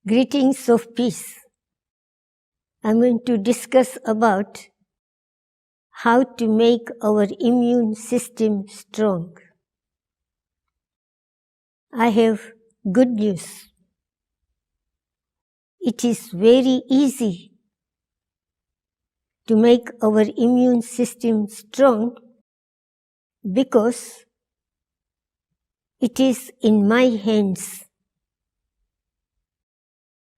Greetings of peace. I'm going to discuss about how to make our immune system strong. I have good news. It is very easy to make our immune system strong because it is in my hands,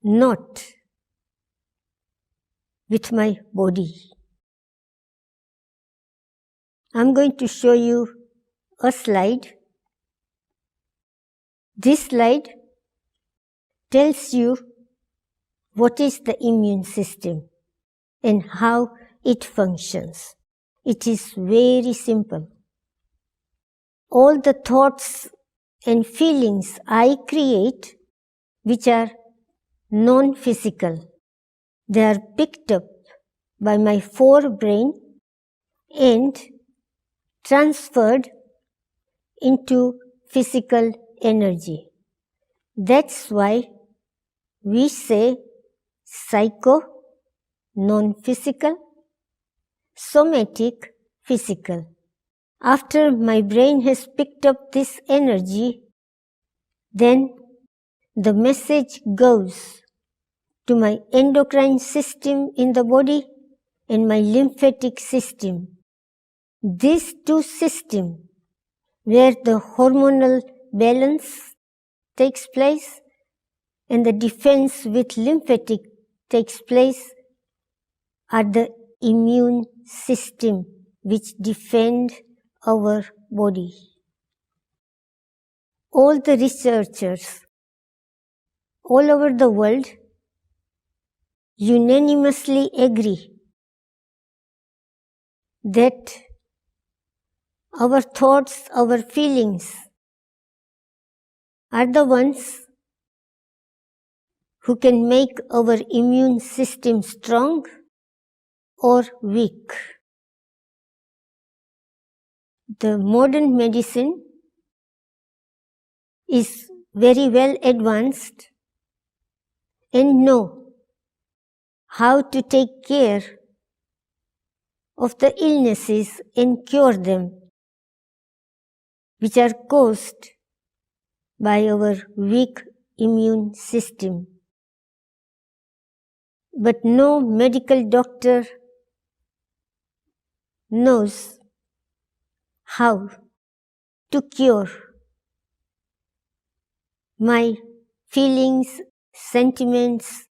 not with my body. I'm going to show you a slide. This slide tells you what is the immune system and how it functions. It is very simple. All the thoughts and feelings I create, which are non-physical, they are picked up by my forebrain and transferred into physical energy. That's why we say psycho, non-physical, somatic, physical. After my brain has picked up this energy, then the message goes to my endocrine system in the body and my lymphatic system. These two systems, where the hormonal balance takes place and the defense with lymphatic takes place, are the immune system which defend our body. All the researchers all over the world unanimously agree that our thoughts, our feelings are the ones who can make our immune system strong or weak. The modern medicine is very well advanced and know how to take care of the illnesses and cure them, which are caused by our weak immune system. But no medical doctor knows how to cure my feelings, sentiments,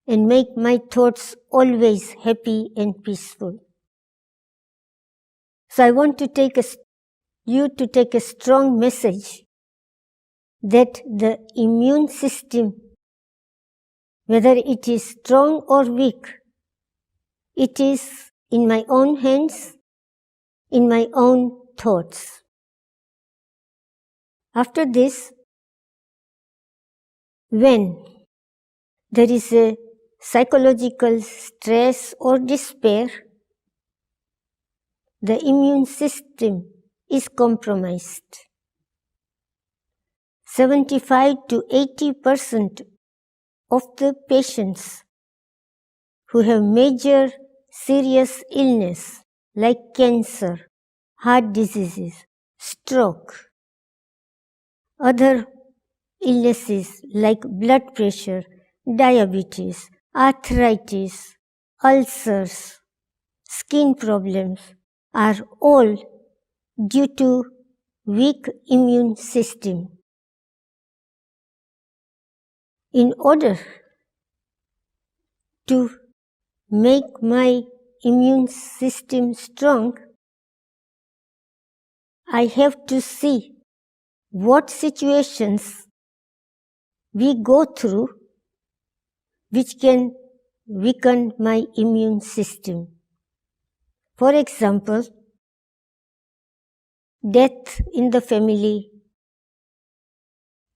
and make my thoughts always happy and peaceful. So I want to take you to take a strong message that the immune system, whether it is strong or weak, it is in my own hands, in my own thoughts. After this, when there is a psychological stress or despair, the immune system is compromised. 75 to 80% of the patients who have major serious illness like cancer, heart diseases, stroke, other illnesses like blood pressure, diabetes, arthritis, ulcers, skin problems are all due to weak immune system. In order to make my immune system strong, I have to see what situations we go through which can weaken my immune system. For example, death in the family,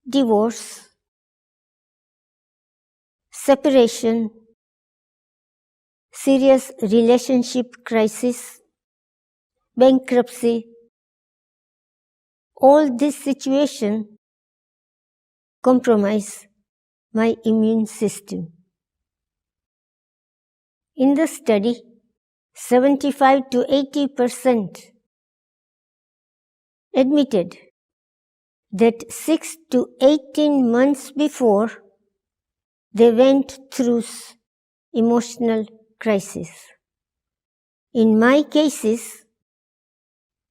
divorce, separation, serious relationship crisis, bankruptcy. All this situation compromise my immune system. In the study, 75 to 80% admitted that 6 to 18 months before they went through emotional crisis. In my cases,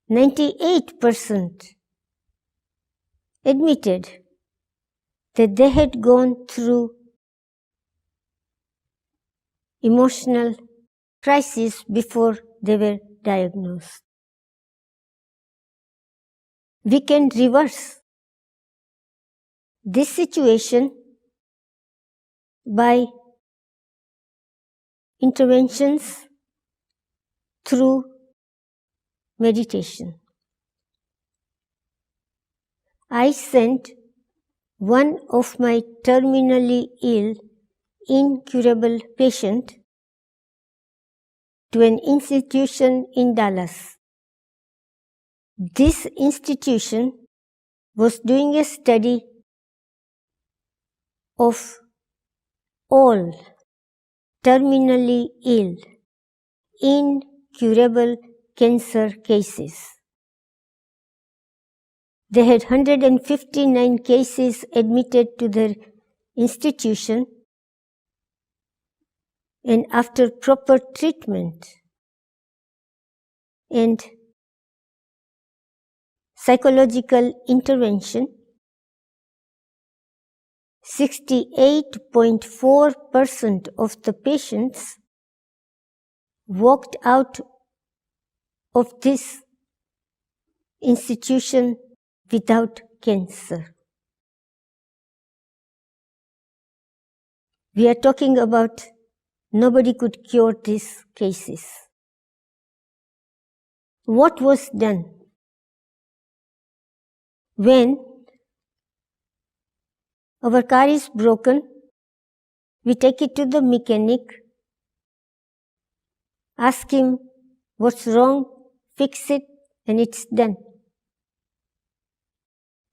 98% admitted that they had gone through emotional crisis before they were diagnosed. We can reverse this situation by interventions through meditation. I sent one of my terminally ill, incurable patient to an institution in Dallas. This institution was doing a study of all terminally ill, incurable cancer cases. They had 159 cases admitted to their institution, and after proper treatment and psychological intervention, 68.4% of the patients walked out of this institution without cancer. We are talking about nobody could cure these cases. What was done? When our car is broken, we take it to the mechanic, ask him what's wrong, fix it, and it's done.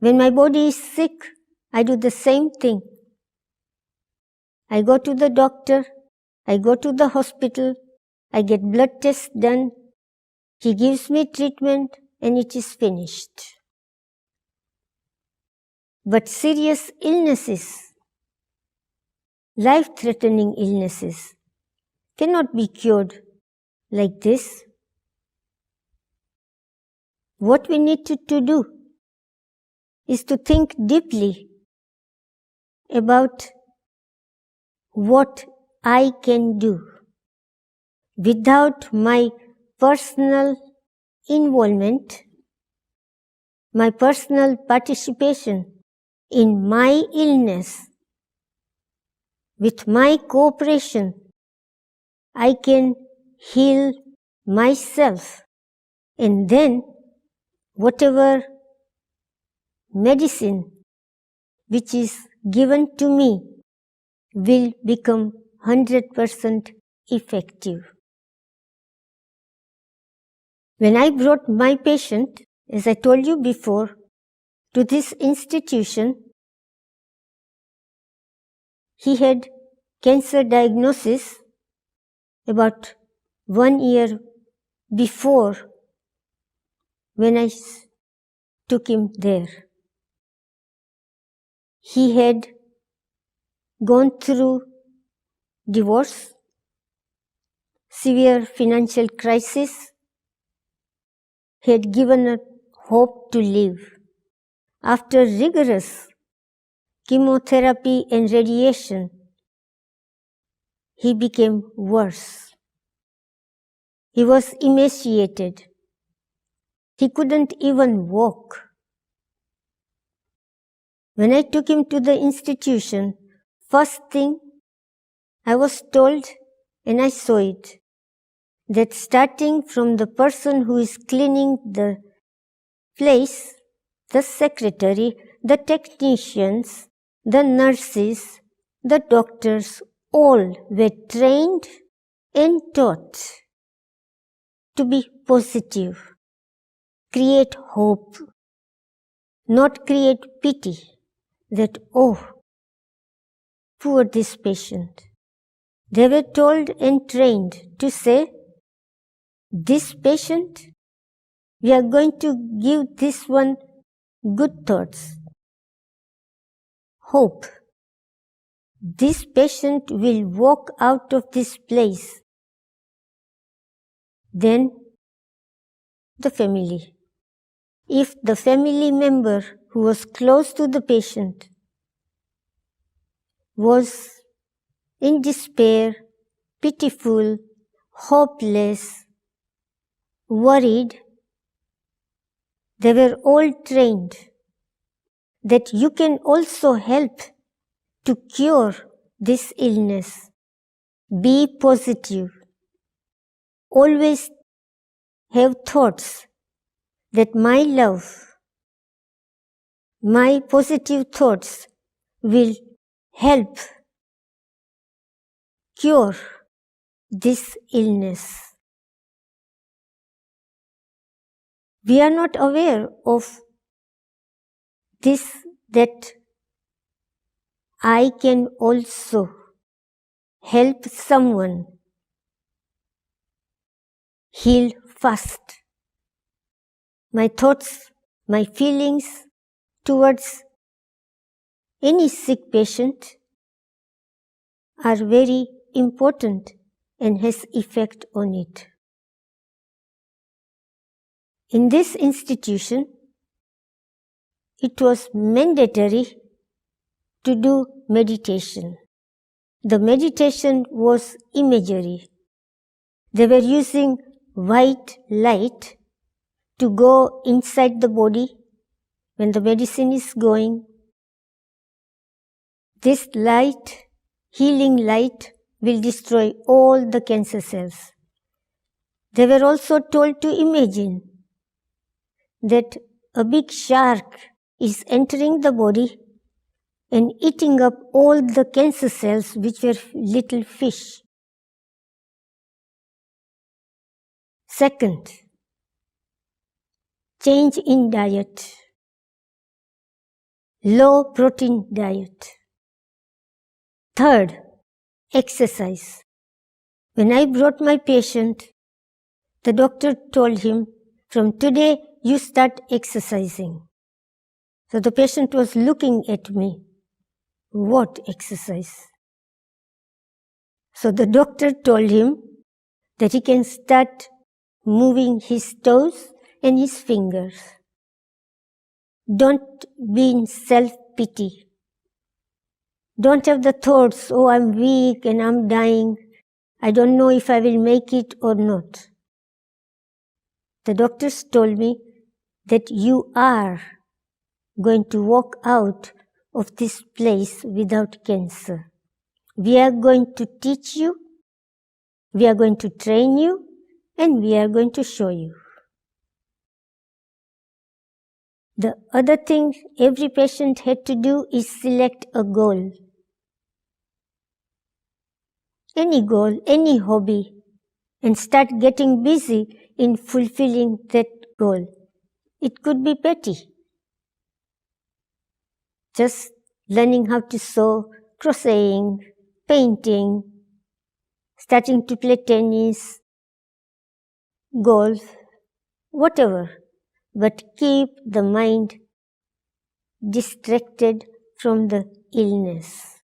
When my body is sick, I do the same thing. I go to the doctor, I go to the hospital, I get blood tests done, he gives me treatment, and it is finished. But serious illnesses, life-threatening illnesses, cannot be cured like this. What we need to do is to think deeply about what I can do without my personal involvement, my personal participation in my illness. With my cooperation, I can heal myself, and then whatever medicine which is given to me will become 100% effective. When I brought my patient, as I told you before, to this institution, he had cancer diagnosis about 1 year before when I took him there. He had gone through divorce, severe financial crisis. He had given up hope to live. After rigorous chemotherapy and radiation, he became worse. He was emaciated. He couldn't even walk. When I took him to the institution, first thing I was told, and I saw it, that starting from the person who is cleaning the place, the secretary, the technicians, the nurses, the doctors, all were trained and taught to be positive, create hope, not create pity that, oh, Poor this patient. They were told and trained to say, this patient, we are going to give this one good thoughts, hope. This patient will walk out of this place. Then the family. If the family member who was close to the patient was in despair, pitiful, hopeless, worried, they were all trained that you can also help to cure this illness. Be positive. Always have thoughts that my love, my positive thoughts will help cure this illness. We are not aware of this, that I can also help someone heal fast. My thoughts, my feelings towards any sick patient are very important and has effect on it. In this institution, it was mandatory to do meditation. The meditation was imagery. They were using white light to go inside the body when the medicine is going. This light, healing light, will destroy all the cancer cells. They were also told to imagine that a big shark is entering the body and eating up all the cancer cells, which were little fish. Second, change in diet. Low protein diet. Third, exercise. When I brought my patient, the doctor told him, from today you start exercising. So the patient was looking at me. What exercise? So the doctor told him that he can start moving his toes and his fingers. Don't be in self-pity. Don't have the thoughts, oh, I'm weak and I'm dying. I don't know if I will make it or not. The doctors told me that you are going to walk out of this place without cancer. We are going to teach you, we are going to train you, and we are going to show you. The other thing every patient had to do is select a goal. Any goal, any hobby, and start getting busy in fulfilling that goal. It could be petty. Just learning how to sew, crocheting, painting, starting to play tennis, golf, whatever. But keep the mind distracted from the illness.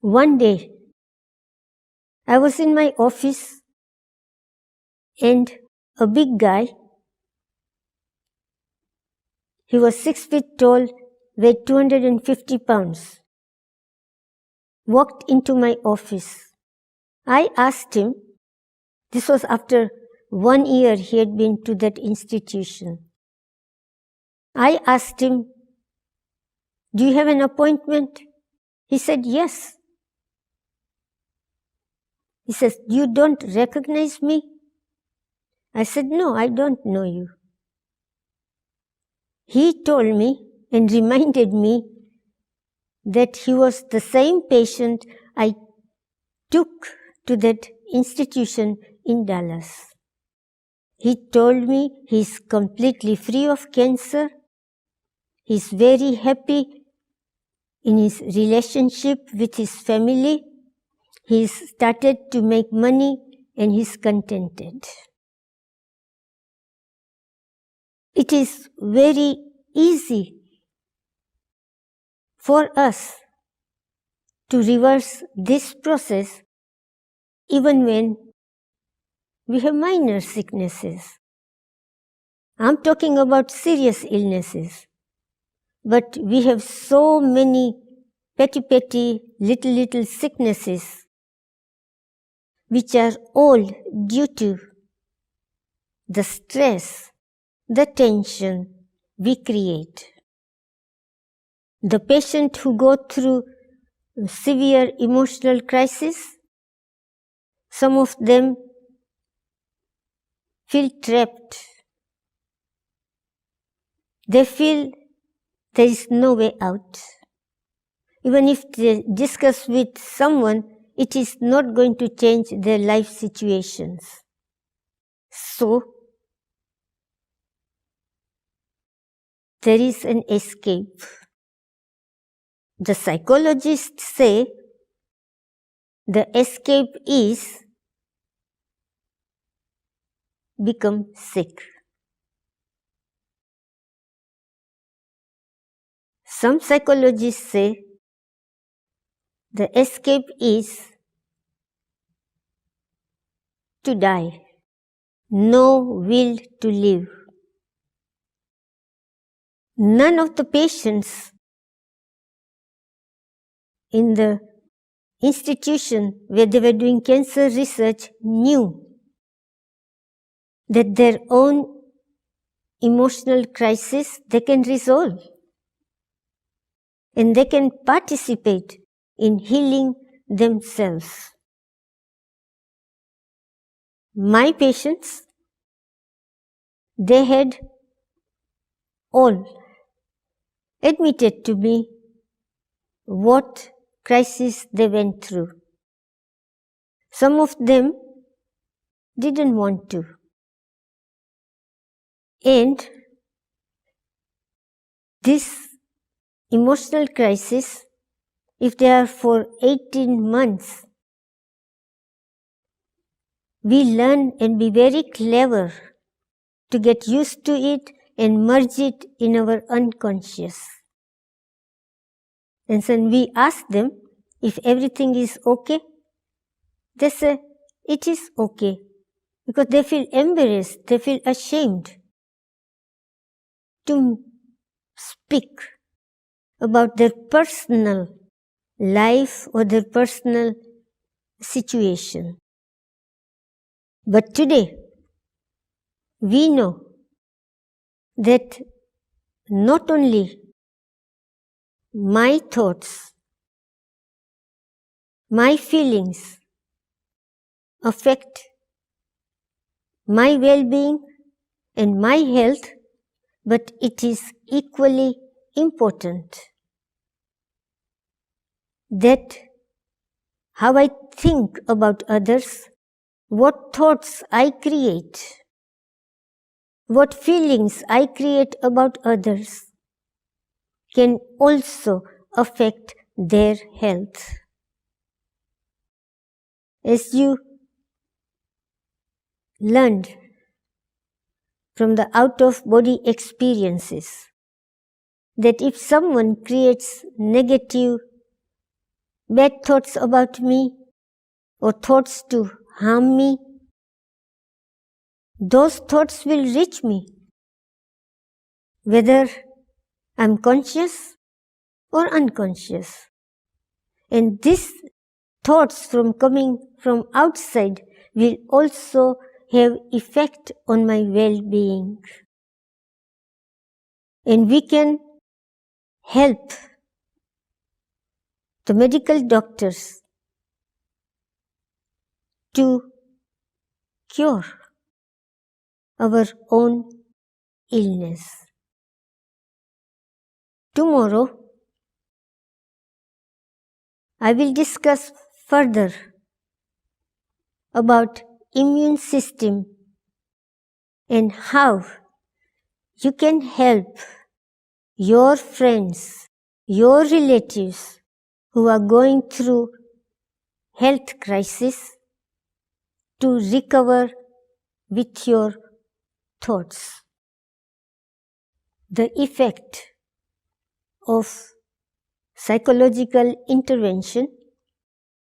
One day, I was in my office and a big guy, he was 6 feet tall, weighed 250 pounds, walked into my office. I asked him, this was after 1 year he had been to that institution. I asked him, do you have an appointment? He said, yes. He says, you don't recognize me? I said, no, I don't know you. He told me and reminded me that he was the same patient I took to that institution in Dallas. He told me he's completely free of cancer. He's very happy in his relationship with his family. He's started to make money and he's contented. It is very easy for us to reverse this process even when we have minor sicknesses. I'm talking about serious illnesses, but we have so many petty little sicknesses which are all due to the stress, the tension we create. The patient who go through severe emotional crisis, some of them feel trapped. They feel there is no way out. Even if they discuss with someone, it is not going to change their life situations. So, there is an escape. The psychologists say the escape is become sick. Some psychologists say the escape is to die, no will to live. None of the patients in the institution where they were doing cancer research knew that their own emotional crisis they can resolve and they can participate in healing themselves. My patients, they had all admitted to me what crisis they went through. Some of them didn't want to. And this emotional crisis, if they are for 18 months, we learn and be very clever to get used to it and merge it in our unconscious. And so we ask them if everything is okay. They say it is okay because they feel embarrassed, they feel ashamed to speak about their personal life or their personal situation. But today, we know that not only my thoughts, my feelings affect my well-being and my health, but it is equally important that how I think about others, what thoughts I create, what feelings I create about others can also affect their health. As you learned from the out-of-body experiences, that if someone creates negative, bad thoughts about me or thoughts to harm me, those thoughts will reach me, whether I'm conscious or unconscious. And these thoughts from coming from outside will also have effect on my well-being. And we can help the medical doctors to cure our own illness. Tomorrow, I will discuss further about immune system and how you can help your friends your relatives who are going through health crisis to recover with your thoughts. The effect of psychological intervention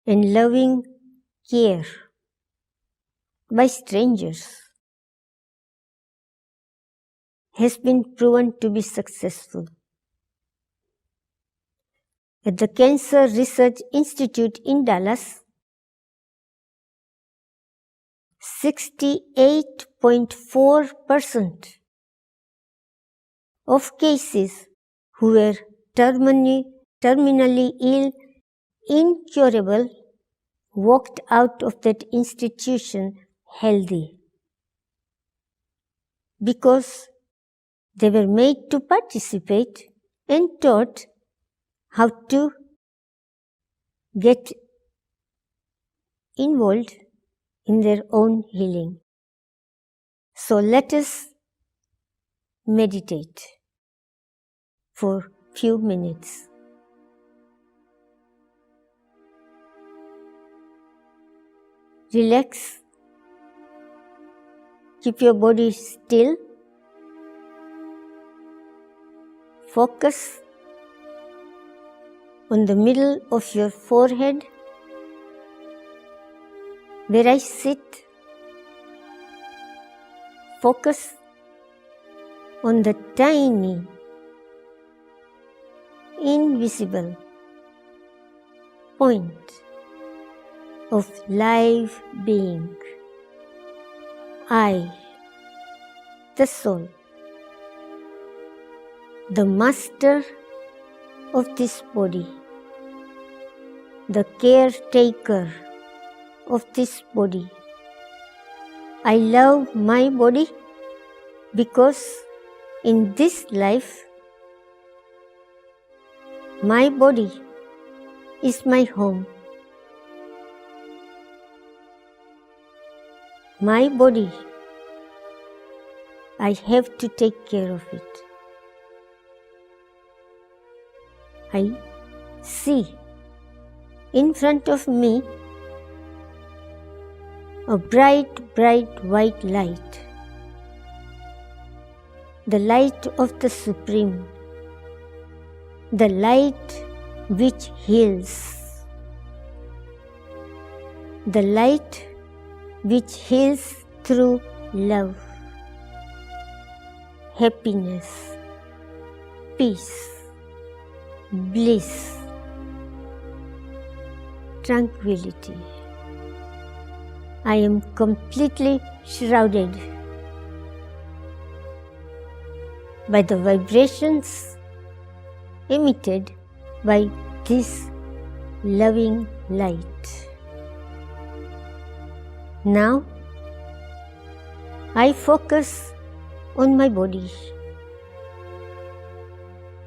and loving care by strangers has been proven to be successful. At the Cancer Research Institute in Dallas, 68.4% of cases who were terminally ill, incurable, walked out of that institution healthy because they were made to participate and taught how to get involved in their own healing. So let us meditate for few minutes. Relax. Keep your body still. Focus on the middle of your forehead where I sit. Focus on the tiny, invisible point of live being. I, the soul, the master of this body, the caretaker of this body. I love my body because in this life, my body is my home. My body, I have to take care of it. I see in front of me a bright, bright white light, the light of the Supreme, the light which heals, the light which heals through love, happiness, peace, bliss, tranquility. I am completely shrouded by the vibrations emitted by this loving light. Now, I focus on my body.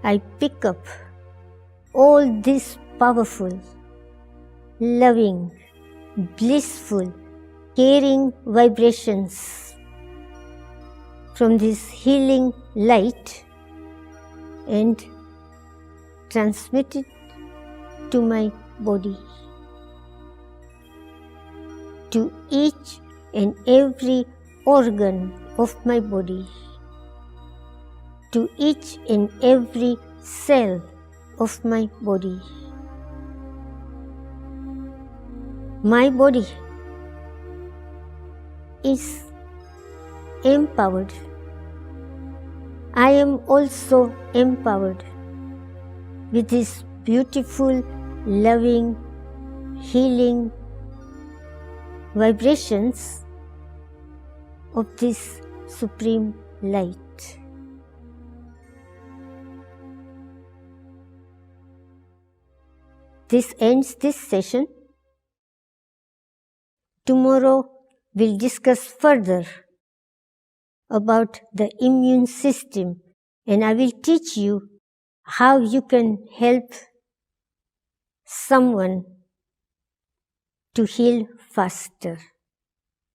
I pick up all these powerful, loving, blissful, caring vibrations from this healing light and transmit it to my body, to each and every organ of my body, to each and every cell of my body. My body is empowered. I am also empowered with this beautiful, loving, healing vibrations of this Supreme Light. This ends this session. Tomorrow we'll discuss further about the immune system, and I will teach you how you can help someone to heal faster.